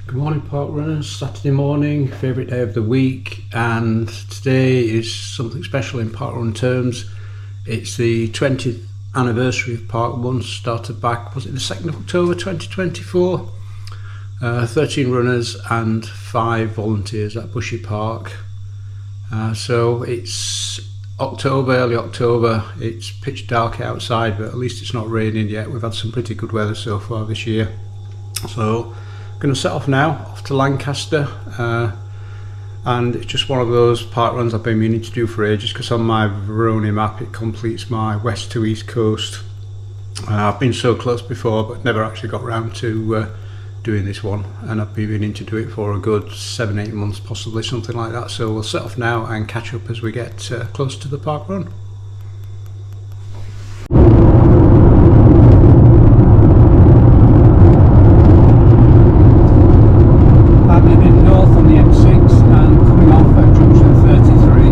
Good morning, park runners. Saturday morning, favourite day of the week, and today is something special in parkrun terms. It's the 20th anniversary of Parkrun, started back, was it the 2nd of October 2024? 13 runners and 5 volunteers at Bushy Park. So it's October, early October, it's pitch dark outside, but at least it's not raining yet. We've had some pretty good weather so far this year. So I'm going to set off now, off to Lancaster, and it's just one of those park runs I've been meaning to do for ages, because on my Verona map it completes my west to east coast. I've been so close before but never actually got round to doing this one, and I've been meaning to do it for a good 7-8 months, possibly something like that. So we'll set off now and catch up as we get close to the park run. I'm heading north on the M6 and coming off at junction 33.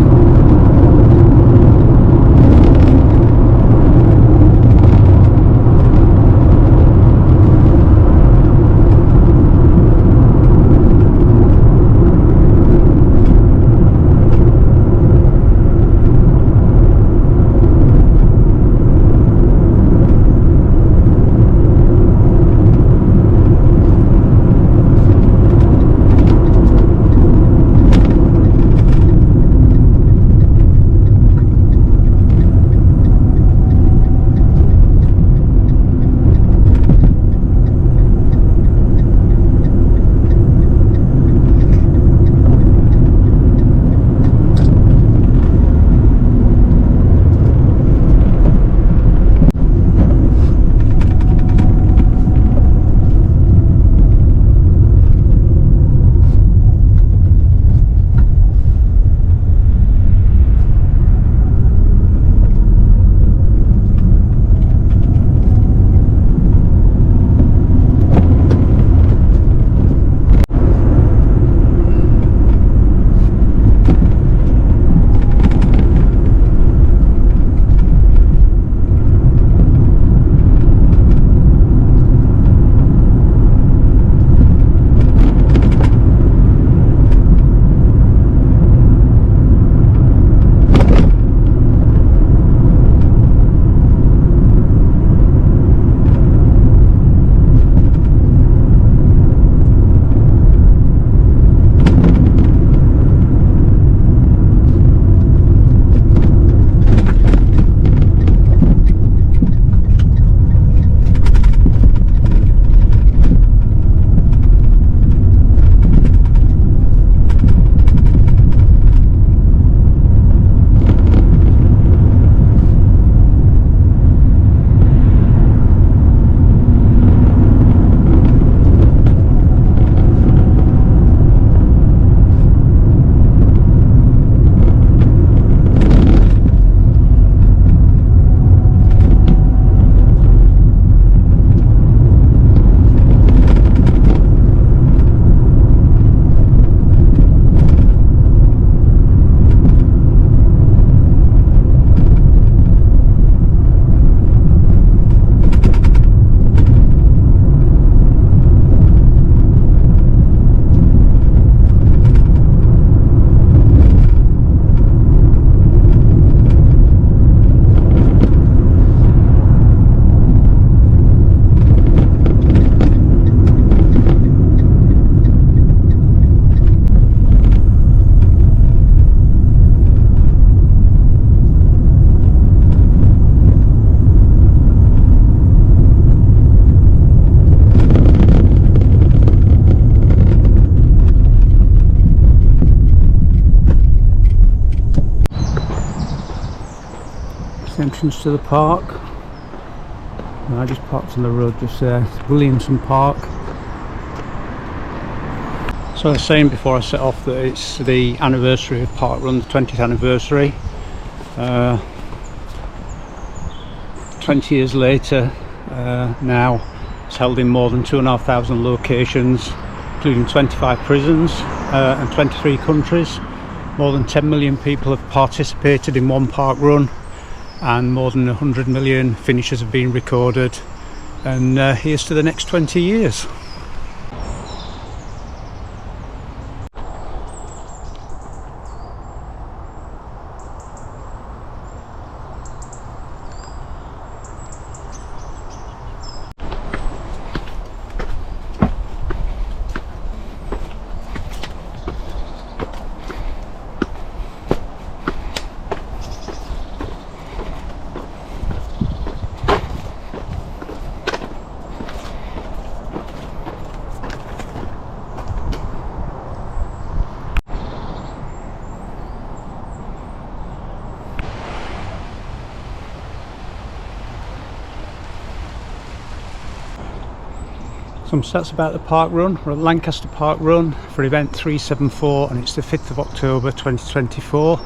Entrance to the park. I just parked on the road just there. It's Williamson Park. So I was saying before I set off that it's the anniversary of Parkrun, the 20th anniversary. 20 years later now, it's held in more than 2,500 locations, including 25 prisons and 23 countries. More than 10 million people have participated in one park run, and more than 100 million finishes have been recorded. And here's to the next 20 years. Some stats about the park run. We're at Lancaster Parkrun for event 374 and it's the 5th of October 2024.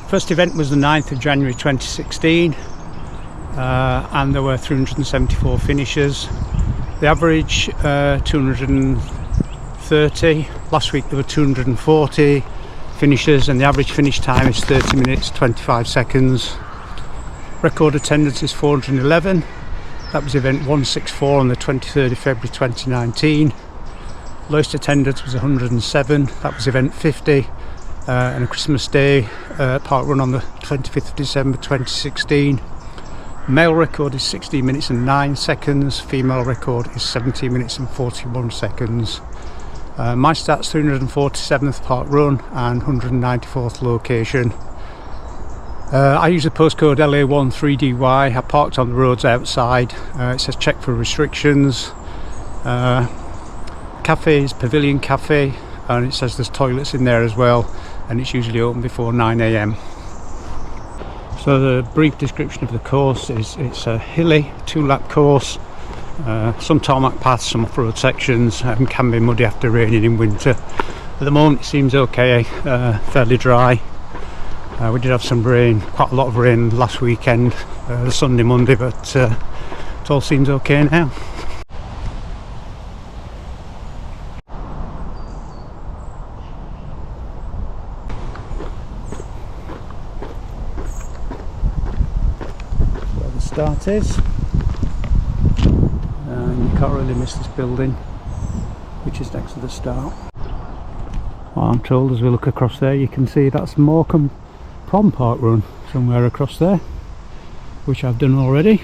First event was the 9th of January 2016 and there were 374 finishers. The average 230. Last week there were 240 finishers and the average finish time is 30 minutes 25 seconds. Record attendance is 411. That was event 164 on the 23rd of February 2019. Lowest attendance was 107. That was event 50 and a Christmas Day park run on the 25th of December 2016. Male record is 16 minutes and 9 seconds. Female record is 17 minutes and 41 seconds. My stats 347th park run and 194th location. I use the postcode LA1 3DY. I parked on the roads outside. It says check for restrictions. Café is Pavillion Cafe and it says there's toilets in there as well and it's usually open before 9 AM. So the brief description of the course is it's a hilly 2-lap course. Some tarmac paths, some off-road sections, can be muddy after raining in winter. At the moment it seems okay, fairly dry. We did have some rain, quite a lot of rain last weekend, the Sunday, Monday, but it all seems okay now. Where the start is. You can't really miss this building, which is next to the start. Well, I'm told as we look across there you can see that's Morecambe Park run somewhere across there, which I've done already.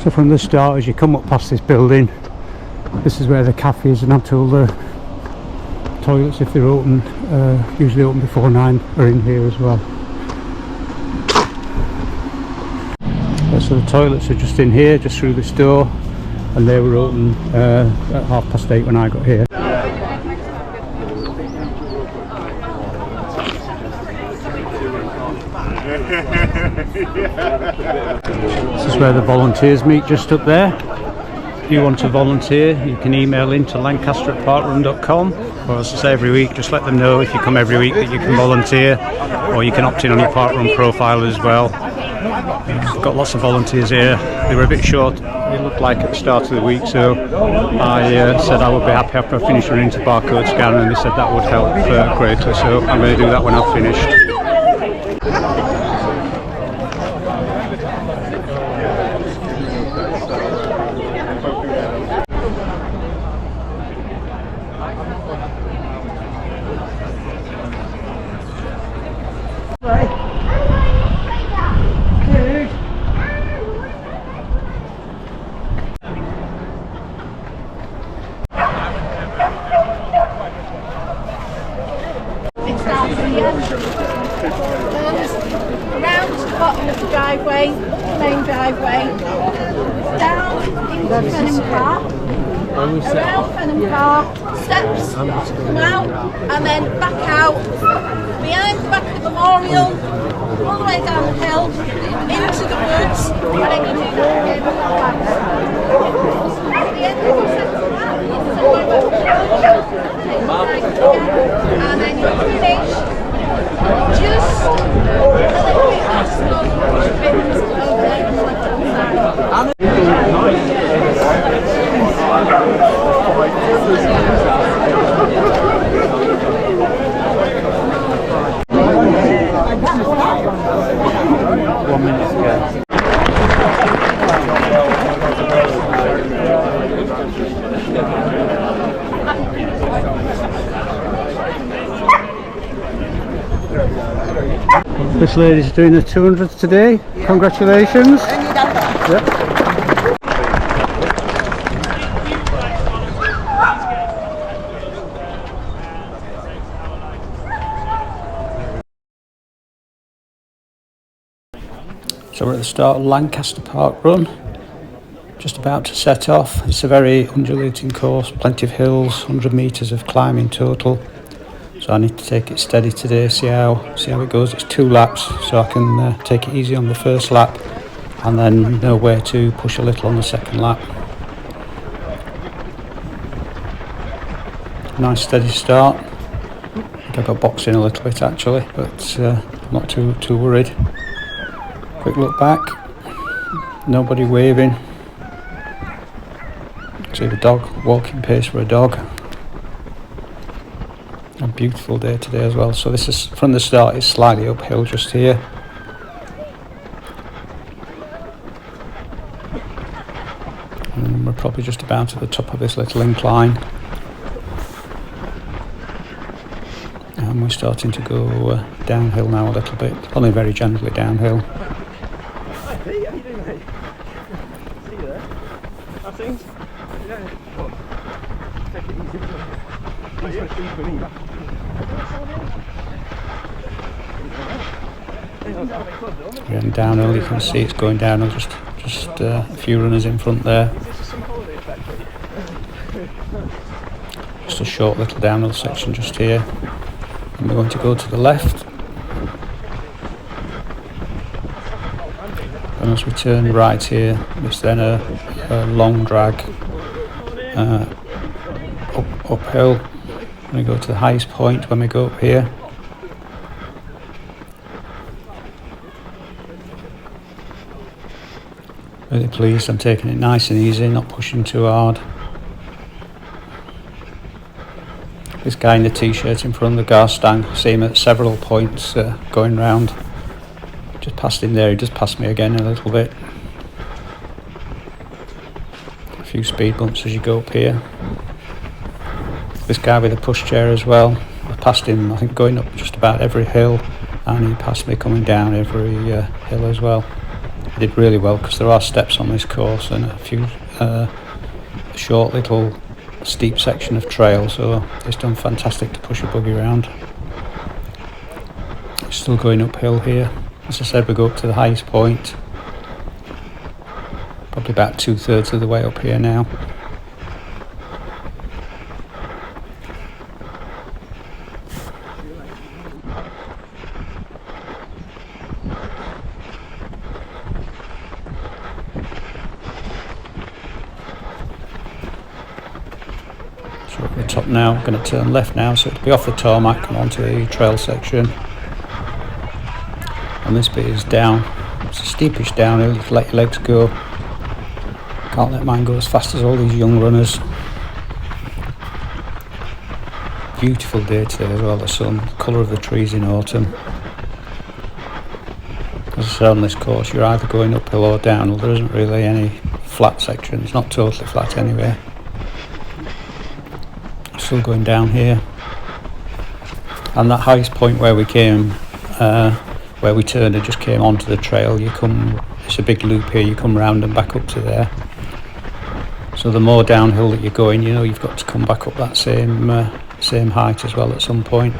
So from the start, as you come up past this building, this is where the cafe is, and I'm told the toilets, if they're open, usually open before 9, are in here as well. So the toilets are just in here, just through this door, and they were open at 8:30 when I got here. This is where the volunteers meet, just up there. If you want to volunteer, you can email in to lancaster@parkrun.com, or as I say every week, just let them know if you come every week that you can volunteer, or you can opt in on your parkrun profile as well. We've got lots of volunteers here. They were a bit short, it looked like, at the start of the week, so I said I would be happy after I finished running to Barcode scan, and they said that would help greatly, so I'm going to do that when I've finished. Around to the bottom of the driveway, main driveway, down into Fenham Park, around Fenham Park, steps, come out, and then back out, behind the back of the memorial, all the way down the hill, into the woods, and then you do that again back. At the end of the centre map, and then you finish just a little bit past the bins over there on the left-hand side. 1 minute to go. This lady's doing the 200th today. Congratulations. Yep. So we're at the start of Lancaster Parkrun, just about to set off. It's a very undulating course, plenty of hills, 100 metres of climb in total. So I need to take it steady today, see how it goes. It's 2 laps, so I can take it easy on the first lap and then know where to push a little on the second lap. nice steady start. I think I got boxed in a little bit actually, but I'm not too worried. Quick look back, nobody waving. See the dog, walking pace for a dog. A beautiful day today as well. So this is, from the start, it's slightly uphill just here. And we're probably just about at the top of this little incline. And we're starting to go downhill now a little bit, only very gently downhill. Hey, how you doing, mate? See you there. How's things? Yeah. Take it easy. And downhill, you can see it's going downhill, just a few runners in front there. Just a short little downhill section just here. And we're going to go to the left. And as we turn right here, it's then a long drag uphill. We go to the highest point when we go up here. Really pleased, I'm taking it nice and easy, not pushing too hard. This guy in the t-shirt in front of the car stand, I see him at several points going round. Just passed him there, he just passed me again a little bit. A few speed bumps as you go up here. This guy with a pushchair as well, I passed him I think going up just about every hill, and he passed me coming down every hill as well. I did really well because there are steps on this course and a few a short little steep section of trail, so it's done fantastic to push a buggy around. Still going uphill here. As I said, we go up to the highest point, probably about 2/3 of the way up here now. So at the top now, I'm going to turn left now, so it'll be off the tarmac and onto the trail section. And this bit is down, it's a steepish downhill, you let your legs go. Can't let mine go as fast as all these young runners. Beautiful day today as well, the sun, colour of the trees in autumn. As I said, on this course you're either going uphill or downhill, there isn't really any flat section, it's not totally flat anyway. Still going down here. And that highest point where we came, where we turned and just came onto the trail, you come, it's a big loop here, you come round and back up to there. So the more downhill that you're going, you know you've got to come back up that same height as well at some point.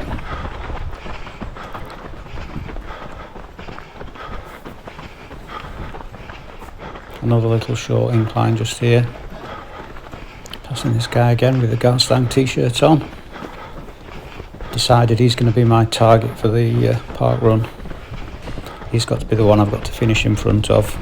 Another little short incline just here. Passing this guy again with the Garstang t-shirt on. Decided he's going to be my target for the park run. He's got to be the one I've got to finish in front of.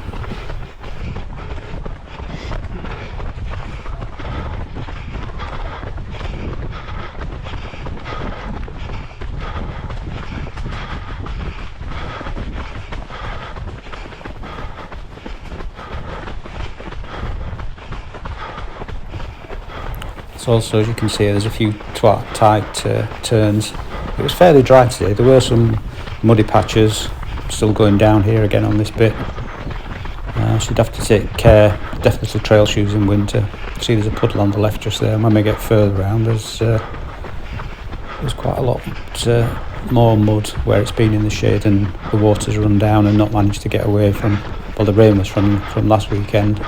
So also, as you can see, there's a few tight turns. It was fairly dry today. There were some muddy patches. Still going down here again on this bit. So you'd have to take care, definitely trail shoes in winter. See there's a puddle on the left just there, and when we get further around there's quite a lot more mud where it's been in the shade and the water's run down and not managed to get away from, well, the rain was from last weekend.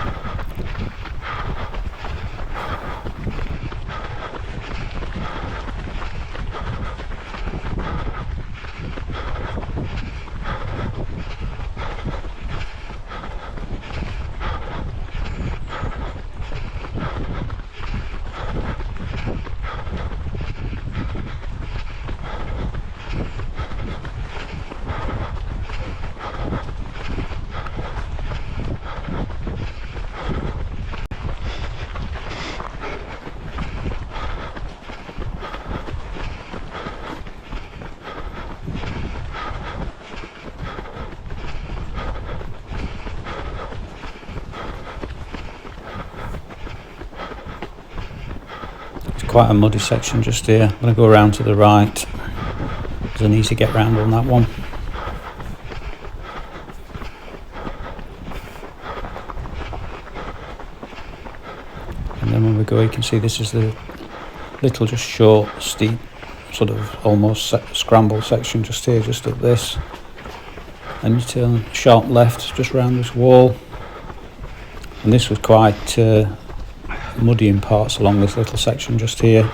quite a muddy section just here. I'm going to go around to the right. There's an easy get round on that one. And then when we go, you can see this is the little just short, steep, sort of almost scramble section just here, just up this. And you turn sharp left just round this wall. And this was quite muddy in parts along this little section just here.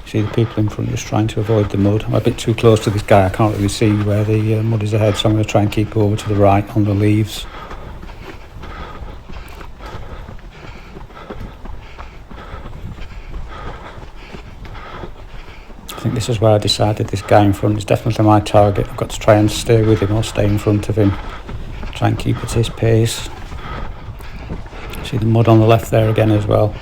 See the people in front just trying to avoid the mud. I'm a bit too close to this guy, I can't really see where the mud is ahead, so I'm going to try and keep over to the right on the leaves. I think this is where I decided this guy in front is definitely my target. I've got to try and stay with him or stay in front of him. Try and keep at his pace. See the mud on the left there again as well.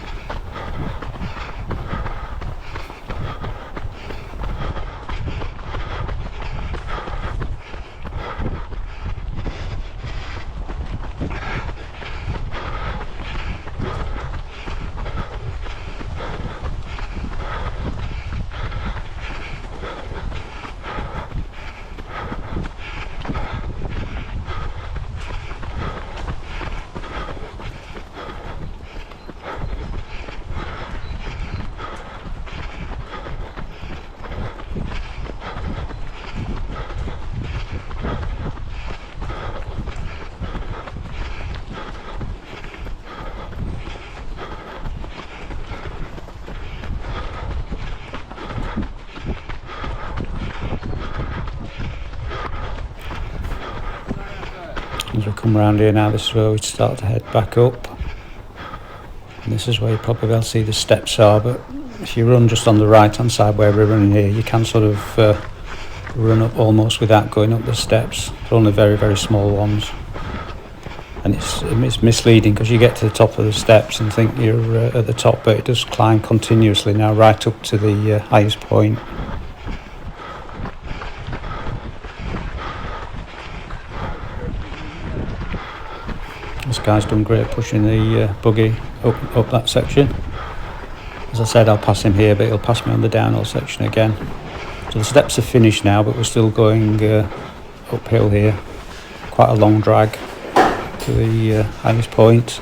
As we come round here now, this is where we start to head back up. And this is where you probably will see the steps are, but if you run just on the right hand side where we're running here, you can sort of run up almost without going up the steps. They're only very, very small ones. And it's misleading because you get to the top of the steps and think you're at the top, but it does climb continuously now right up to the highest point. This guy's done great pushing the buggy up that section. As I said, I'll pass him here, but he'll pass me on the downhill section again. So the steps are finished now, but we're still going uphill here. Quite a long drag to the highest point.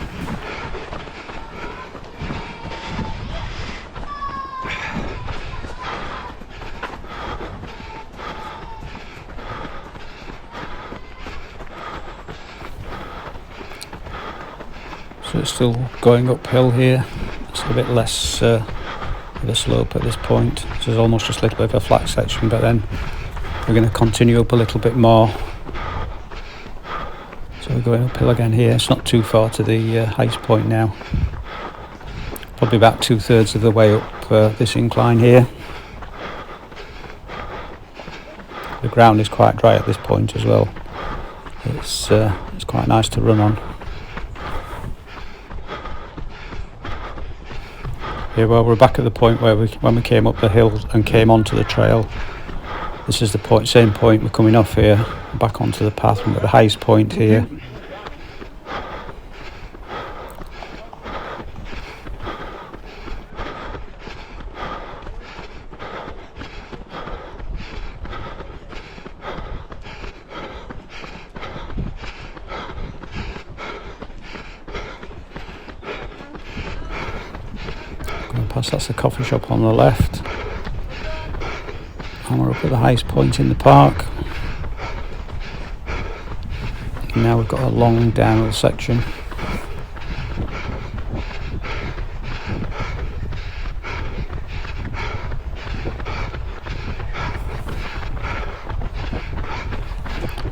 So it's still going uphill here. It's a bit less of a slope at this point. This is almost just a little bit of a flat section, but then we're going to continue up a little bit more. So we're going uphill again here. It's not too far to the highest point now. Probably about 2/3 of the way up this incline here. The ground is quite dry at this point as well. It's quite nice to run on. Here, well, we're back at the point where when we came up the hill and came onto the trail. This is the point, same point. We're coming off here, back onto the path. We're at the highest point here. That's the coffee shop on the left, and we're up at the highest point in the park. And now we've got a long downhill section.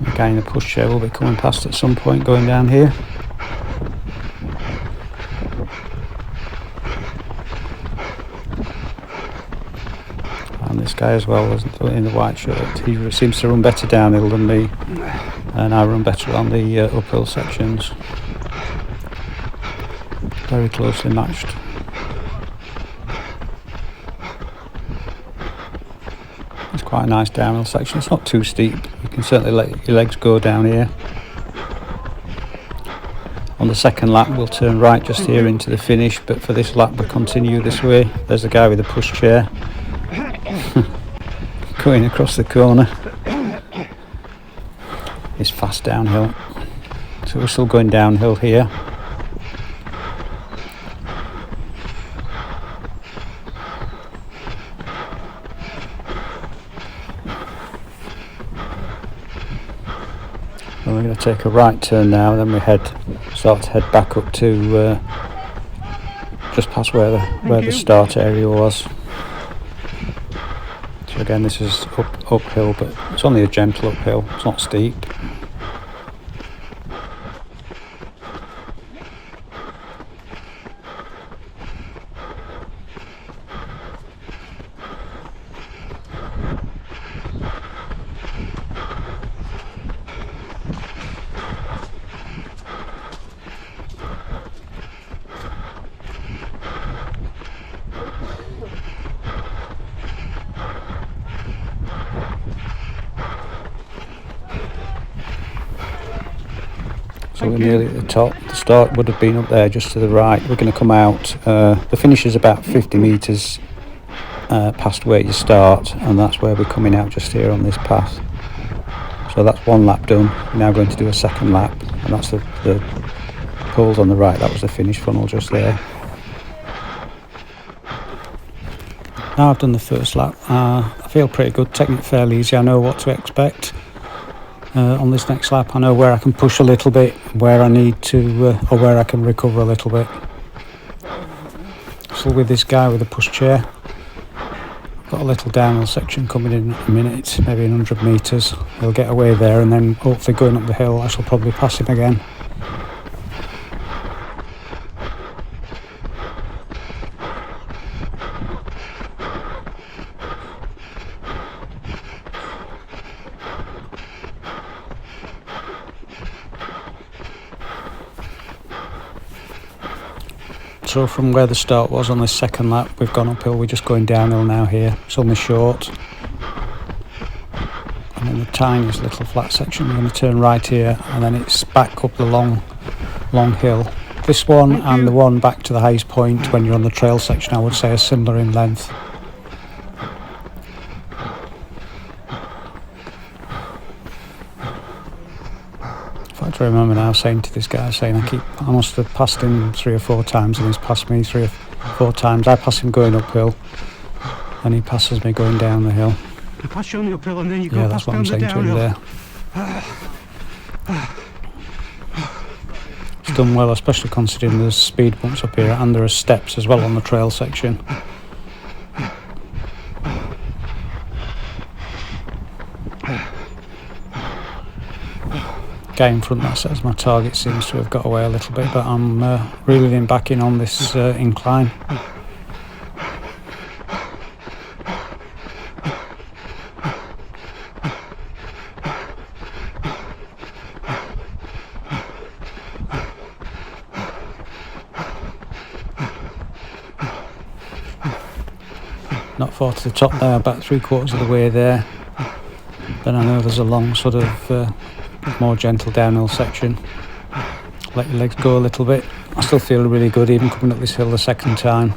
Again, the pushchair will be coming past at some point going down here. This guy as well, in the white shirt, he seems to run better downhill than me, and I run better on the uphill sections. Very closely matched. It's quite a nice downhill section. It's not too steep. You can certainly let your legs go down here. On the second lap we'll turn right just here into the finish, but for this lap we'll continue this way. There's the guy with the pushchair going across the corner. It's fast downhill, so we're still going downhill here. And we're going to take a right turn now, and then we start to head back up to just past where the start area was. So again, this is uphill, but it's only a gentle uphill, it's not steep. So we're nearly at the top. The start would have been up there just to the right. We're going to come out. The finish is about 50 metres past where you start, and that's where we're coming out just here on this path. So that's one lap done. We're now going to do a second lap, and that's the poles on the right. That was the finish funnel just there. Now I've done the first lap. I feel pretty good, taking it fairly easy. I know what to expect. On this next lap I know where I can push a little bit, where I need to, or where I can recover a little bit. Still with this guy with the pushchair. Got a little downhill section coming in a minute, maybe 100 metres. He'll get away there, and then hopefully going up the hill I shall probably pass him again. So from where the start was on this second lap, we've gone uphill. We're just going downhill now here. It's only short. And in the tiniest little flat section, we're going to turn right here, and then it's back up the long hill. This one and the one back to the highest point when you're on the trail section, I would say, are similar in length. I remember now saying to this guy, I must have passed him 3 or 4 times, and he's passed me 3 or 4 times. I pass him going uphill, and he passes me going down the hill. You pass you on the uphill, and then you go that's what I'm saying to him there. It's done well, especially considering there's speed bumps up here, and there are steps as well on the trail section. Guy in front that says my target seems to have got away a little bit, but I'm reeling him back in on this incline. Not far to the top there, about 3/4 of the way there. Then I know there's a long sort of more gentle downhill section. Let your legs go a little bit. I still feel really good even coming up this hill the second time.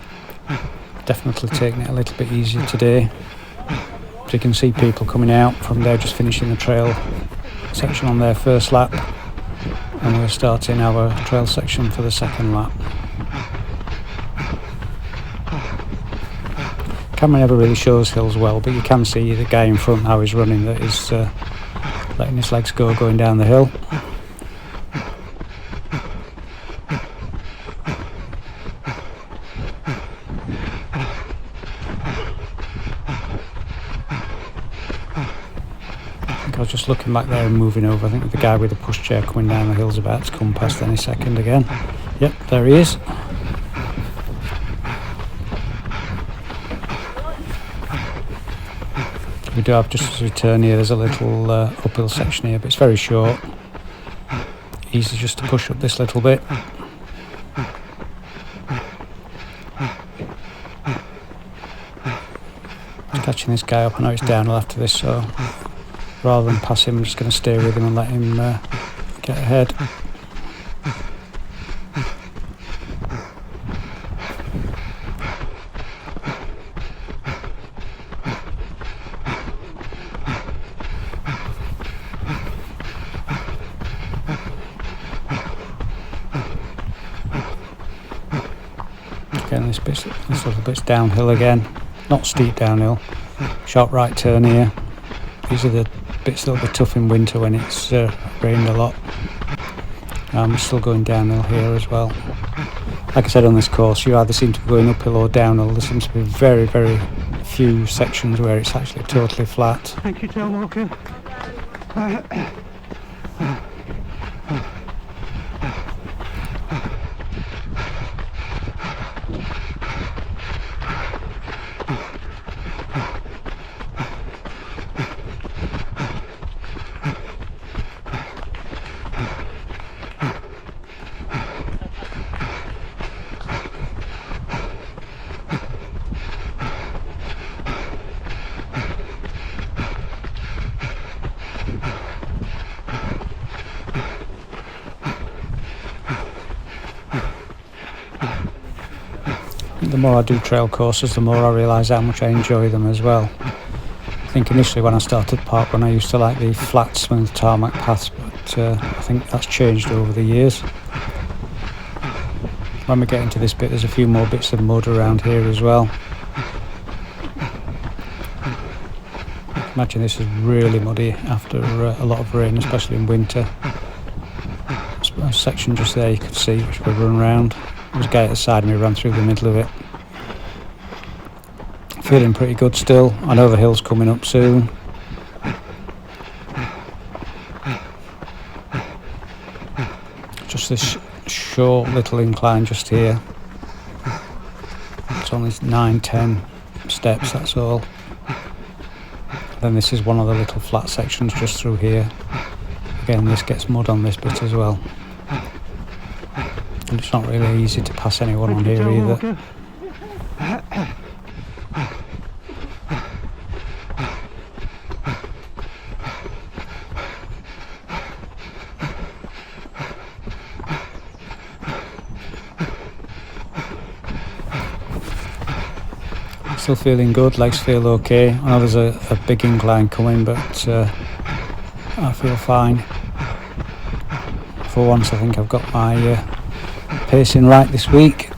Definitely taking it a little bit easier today. But you can see people coming out from there just finishing the trail section on their first lap, and we're starting our trail section for the second lap. Camera never really shows hills well, but you can see the guy in front how he's running, that is letting his legs go going down the hill. I think I was just looking back there and moving over. I think the guy with the pushchair coming down the hill's about to come past any second again. Yep, there he is. We do have, just as we turn here, there's a little uphill section here, but it's very short. Easy just to push up this little bit. Catching this guy up, I know it's downhill after this, so rather than pass him, I'm just going to stay with him and let him get ahead. this little bit's downhill again, not steep downhill, sharp right turn here. These are the bits that'll be tough in winter when it's rained a lot. I'm still going downhill here as well. Like I said, on this course you either seem to be going uphill or downhill. There seems to be very, very few sections where it's actually totally flat. Thank you, Tail Walker. The more I do trail courses, the more I realise how much I enjoy them as well. I think initially when I started parkrun I used to like the flat, smooth tarmac paths, but I think that's changed over the years. When we get into this bit, there's a few more bits of mud around here as well. Imagine this is really muddy after a lot of rain, especially in winter. A section just there you could see which we run round. There's a guy at the side of me ran through the middle of it. Feeling pretty good still. I know the hill's coming up soon. Just this short little incline just here. It's only 9-10 steps, that's all. Then this is one of the little flat sections just through here. Again, this gets mud on this bit as well. And it's not really easy to pass anyone on here either. Still feeling good, legs feel okay. I know there's a big incline coming, but I feel fine. For once I think I've got my pacing right this week.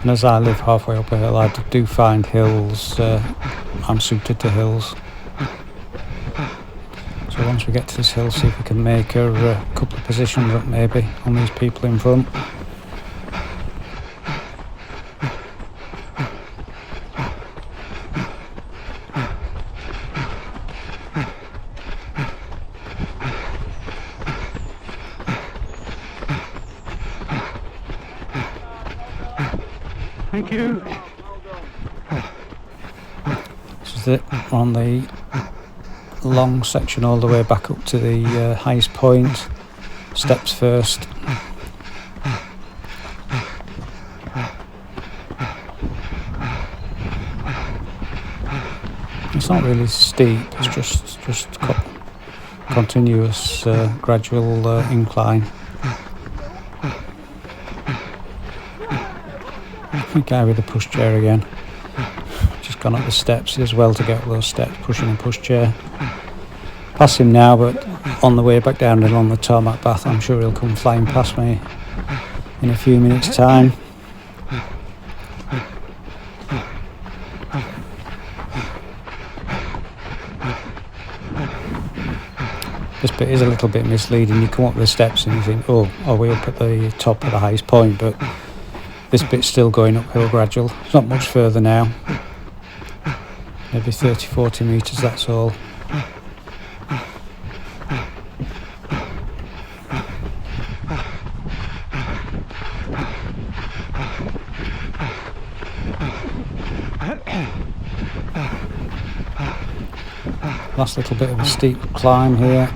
And as I live halfway up a hill, I do find hills, I'm suited to hills. So once we get to this hill, see if we can make a couple of positions up maybe on these people in front. Thank you. This is it on the long section all the way back up to the highest point. Steps first. It's not really steep, it's just continuous gradual incline. The guy with the pushchair again. Just gone up the steps as well to get up those steps, pushing a pushchair. Pass him now, but on the way back down and on the tarmac path, I'm sure he'll come flying past me in a few minutes' time. This bit is a little bit misleading. You come up the steps and you think, oh, are we up at the top of the highest point? But this bit's still going uphill gradual. It's not much further now. Maybe 30-40 metres, that's all. Last little bit of a steep climb here.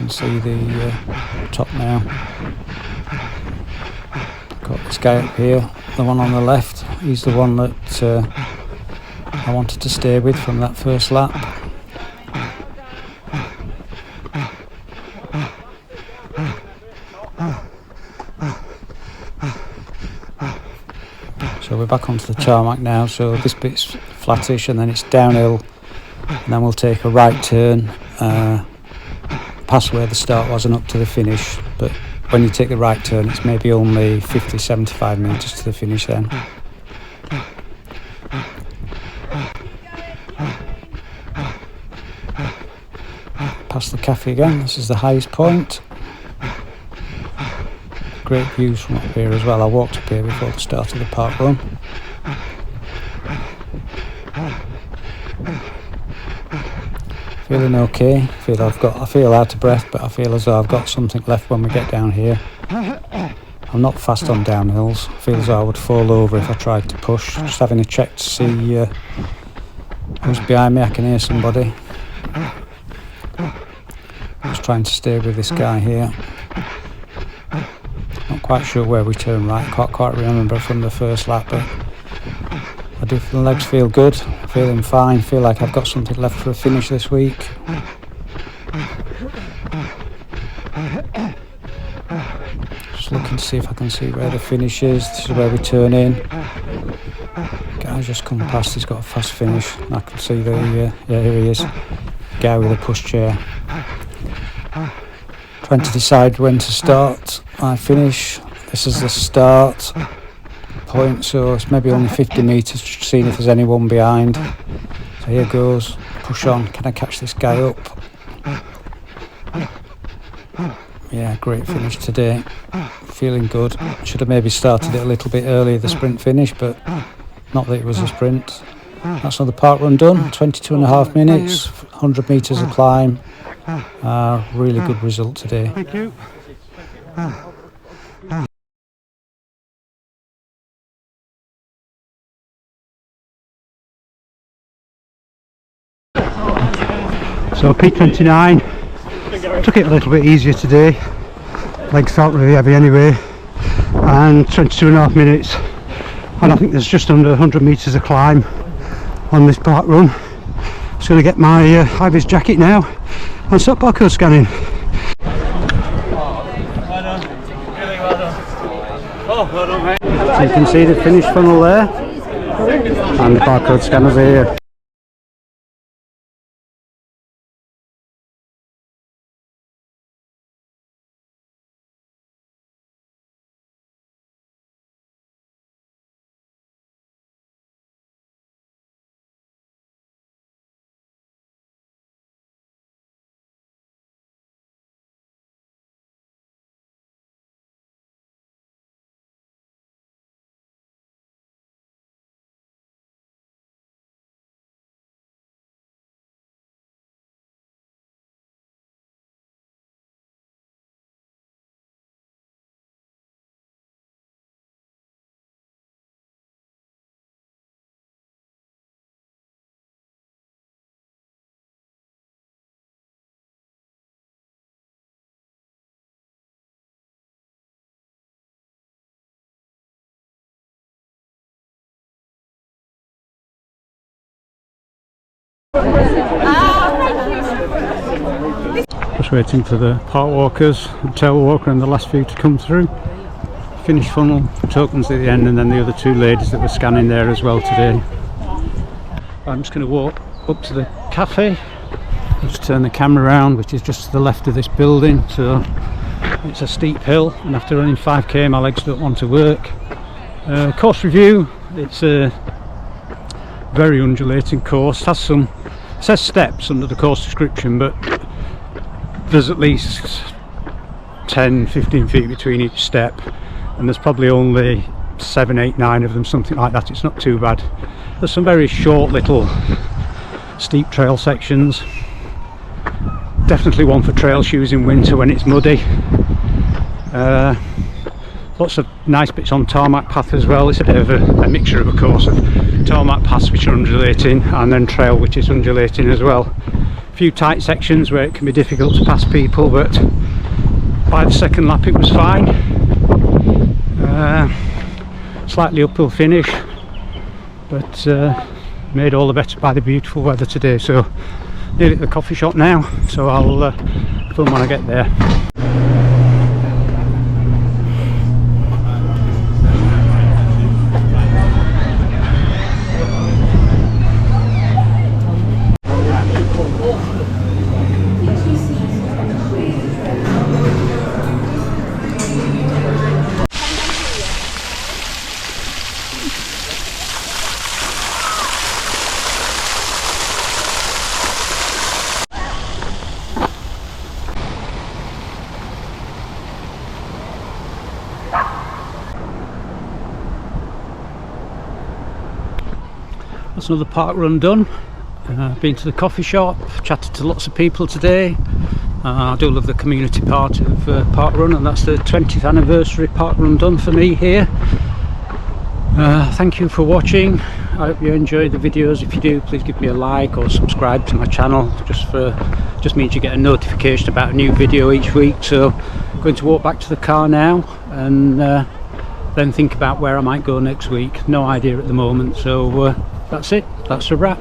See the top now. Got this guy up here, the one on the left. He's the one that I wanted to stay with from that first lap. So we're back onto the tarmac now, so this bit's flattish and then it's downhill, and then we'll take a right turn past where the start was and up to the finish. But when you take the right turn, it's maybe only 50-75 metres to the finish then. Past the Café again, this is the highest point. Great views from up here as well. I walked up here before the start of the park run. Feeling okay. I feel out of breath, but I feel as though I've got something left when we get down here. I'm not fast on downhills. I feel as though I would fall over if I tried to push. Just having a check to see who's behind me. I can hear somebody. Just trying to stay with this guy here. Not quite sure where we turn right. Can't quite remember from the first lap, but I do feel the legs feel good. Feeling fine. Feel like I've got something left for a finish this week. Just looking to see if I can see where the finish is. This is where we turn in. Guy's just come past. He's got a fast finish. I can see the yeah, here he is. Guy with a pushchair. Trying to decide when to start. I finish. This is the start point, so it's maybe only 50 metres, seeing if there's anyone behind. So here goes, push on. Can I catch this guy up? Yeah, great finish today. Feeling good. Should have maybe started it a little bit earlier, the sprint finish, but not that it was a sprint. That's another park run done. 22.5 minutes, 100 metres of climb. Really good result today. Thank you. So P29, took it a little bit easier today. Legs felt really heavy anyway, and 22.5 minutes, and I think there's just under 100 metres of climb on this park run. Just going to get my high-vis jacket now and start barcode scanning. So you can see the finish funnel there, and the barcode scanners are here. Just waiting for the park walkers, the tail walker and the last few to come through. Finish funnel, tokens at the end, and then the other two ladies that were scanning there as well today. I'm just going to walk up to the cafe. Just turn the camera around, which is just to the left of this building, so it's a steep hill, and after running 5k my legs don't want to work. Course review, it's a very undulating course. It says steps under the course description, but there's at least 10-15 feet between each step, and there's probably only 7, 8, 9 of them, something like that. It's not too bad. There's some very short little steep trail sections. Definitely one for trail shoes in winter when it's muddy. Lots of nice bits on tarmac path as well. It's a bit of a mixture of a course of tarmac paths which are undulating and then trail which is undulating as well. A few tight sections where it can be difficult to pass people, but by the second lap it was fine. Slightly uphill finish, but made all the better by the beautiful weather today. So nearly at the coffee shop now, so I'll film when I get there. That's another park run done. Been to the coffee shop, chatted to lots of people today. I do love the community part of park run, and that's the 20th anniversary park run done for me here. Thank you for watching. I hope you enjoyed the videos. If you do, please give me a like or subscribe to my channel. Just means you get a notification about a new video each week. So I'm going to walk back to the car now and then think about where I might go next week. No idea at the moment, so that's it. That's a wrap.